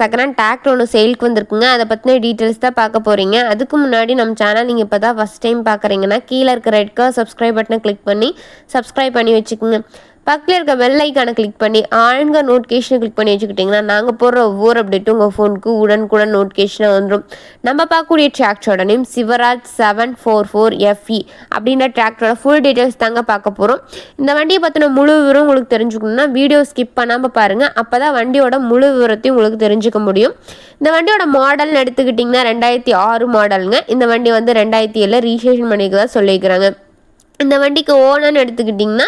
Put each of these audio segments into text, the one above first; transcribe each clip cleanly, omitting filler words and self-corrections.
Second hand tractor ஒன்று சேலுக்கு வந்திருக்குங்க. அதை பற்றின டீட்டெயில்ஸ் தான் பார்க்க போகிறீங்க. அதுக்கு முன்னாடி நம்ம சேனல் நீங்கள் இப்போ தான் ஃபஸ்ட் டைம் பார்க்குறீங்கன்னா கீழே இருக்க ரெட் கலர் சப்ஸ்கிரைப் பட்டனை கிளிக் பண்ணி சப்ஸ்கிரைப் பண்ணி வச்சுக்கோங்க. பக்கத்தில் இருக்க பெல் ஐக்கானை கிளிக் பண்ணி ஆளுங்க நோட்டிஃபிகேஷனை கிளிக் பண்ணி வச்சுக்கிட்டிங்கன்னா நாங்கள் போடுற ஒவ்வொரு அப்டேட்டும் உங்கள் ஃபோனுக்கு உடனுக்குடன் நோட்டிஃபிகேஷனாக வந்துடும். நம்ம பார்க்கக்கூடிய டிராக்டரோட நேம் சிவராஜ் 744FE அப்படின்ற டிராக்டரோட ஃபுல் டீட்டெயில்ஸ் தாங்க பார்க்க போகிறோம். இந்த வண்டியை பற்றின முழு விவரம் உங்களுக்கு தெரிஞ்சுக்கணும்னா வீடியோ ஸ்கிப் பண்ணாமல் பாருங்கள். அப்போ தான் வண்டியோட முழு விவரத்தையும் உங்களுக்கு தெரிஞ்சுக்க முடியும். இந்த வண்டியோட மாடல்னு எடுத்துக்கிட்டிங்கன்னா 2006 மாடலுங்க. இந்த வண்டி வந்து 2007 ரீசேஷன் பண்ணிக்கிறதா சொல்லியிருக்கிறாங்க. இந்த வண்டிக்கு ஓனர்னு எடுத்துக்கிட்டிங்கன்னா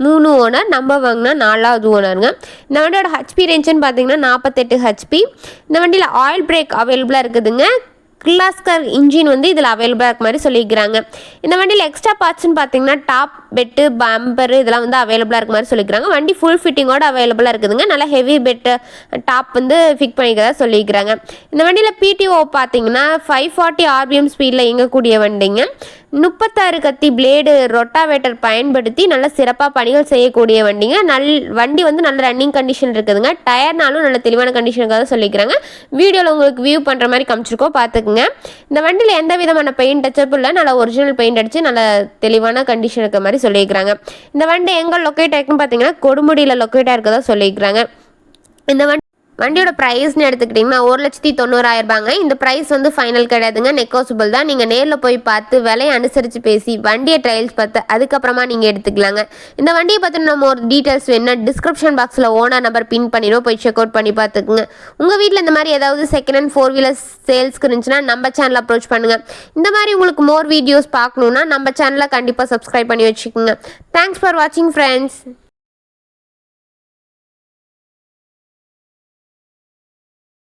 3 ஓனர், நம்ம வாங்கினா 4வது ஓனருங்க. இந்த வண்டியோட ஹெச்பி ரேஞ்சுன்னு பார்த்தீங்கன்னா 48 ஹெச்பி. இந்த வண்டியில் ஆயில் பிரேக் அவைலபிளாக இருக்குதுங்க. கிர்லாஸ்கர் இன்ஜின் வந்து இதில் அவைலபிளாக இருக்க மாதிரி சொல்லிக்கிறாங்க. இந்த வண்டியில் எக்ஸ்ட்ரா பார்ட்ஸ்ன்னு பார்த்தீங்கன்னா டாப் பெட்டு பம்பரு இதெல்லாம் வந்து அவைலபிளாக இருக்க மாதிரி சொல்லிக்கிறாங்க. வண்டி ஃபுல் ஃபிட்டிங்கோடு அவைலபிளாக இருக்குதுங்க. நல்லா ஹெவி பெட்டு டாப் வந்து ஃபிட் பண்ணிக்கிறதா சொல்லிக்கிறாங்க. இந்த வண்டியில் பிடிஓ பார்த்தீங்கன்னா 540 RPM ஸ்பீடில் இயங்கக்கூடிய வண்டிங்க. 36 கத்தி பிளேடு ரொட்டாவேட்டர் பயன்படுத்தி நல்ல சிறப்பாக பணிகள் செய்யக்கூடிய வண்டிங்க. வண்டி வந்து நல்ல ரன்னிங் கண்டிஷன் இருக்குதுங்க. டயர்னாலும் நல்ல தெளிவான கண்டிஷனுக்காக சொல்லிக்கிறாங்க. வீடியோவில் உங்களுக்கு வியூ பண்ணுற மாதிரி காமிச்சிருக்கோம், பார்த்துக்குங்க. இந்த வண்டியில் எந்த விதமான பெயிண்ட் டச்சப்பும் இல்லை. நல்ல ஒரிஜினல் பெயிண்ட் அடித்து நல்ல தெளிவான கண்டிஷன் இருக்க மாதிரி சொல்லியிருக்கிறாங்க. இந்த வண்டி எங்கே லொக்கேட் ஆகிருக்குன்னு பார்த்தீங்கன்னா கொடுமுடியில் லொக்கேட்டாக இருக்கதா சொல்லியிருக்கிறாங்க. இந்த வண்டியோட ப்ரைஸ்னு எடுத்துக்கிட்டிங்கன்னா 1,90,000 இந்த ப்ரைஸ் வந்து ஃபைனல் கிடையாதுங்க, நெகோசிபிள் தான். நீங்கள் நேரில் போய் பார்த்து விலையை அனுசரித்து பேசி வண்டியை ட்ரையல்ஸ் பார்த்து அதுக்கப்புறமா நீங்கள் எடுத்துக்கலாங்க. இந்த வண்டியை பற்றி நம்ம ஒரு டீட்டெயில்ஸ் வேணும்னா டிஸ்கிரிப்ஷன் பாக்ஸில் ஓனர் நம்பர் பின் பண்ணிடுவோம், போய் செக் அவுட் பண்ணி பார்த்துக்குங்க. உங்கள் வீட்டில் இந்த மாதிரி ஏதாவது செகண்ட் ஹேண்ட் 4 வீலர் சேல்ஸ்க்கு இருந்துச்சுன்னா நம்ம சேனல் அப்ரோச் பண்ணுங்கள். இந்த மாதிரி உங்களுக்கு மோர் வீடியோஸ் பார்க்கணுன்னா நம்ம சேனலை கண்டிப்பாக சப்ஸ்கிரைப் பண்ணி வச்சுக்கோங்க. தேங்க்ஸ் ஃபார் வாட்சிங் ஃப்ரெண்ட்ஸ்.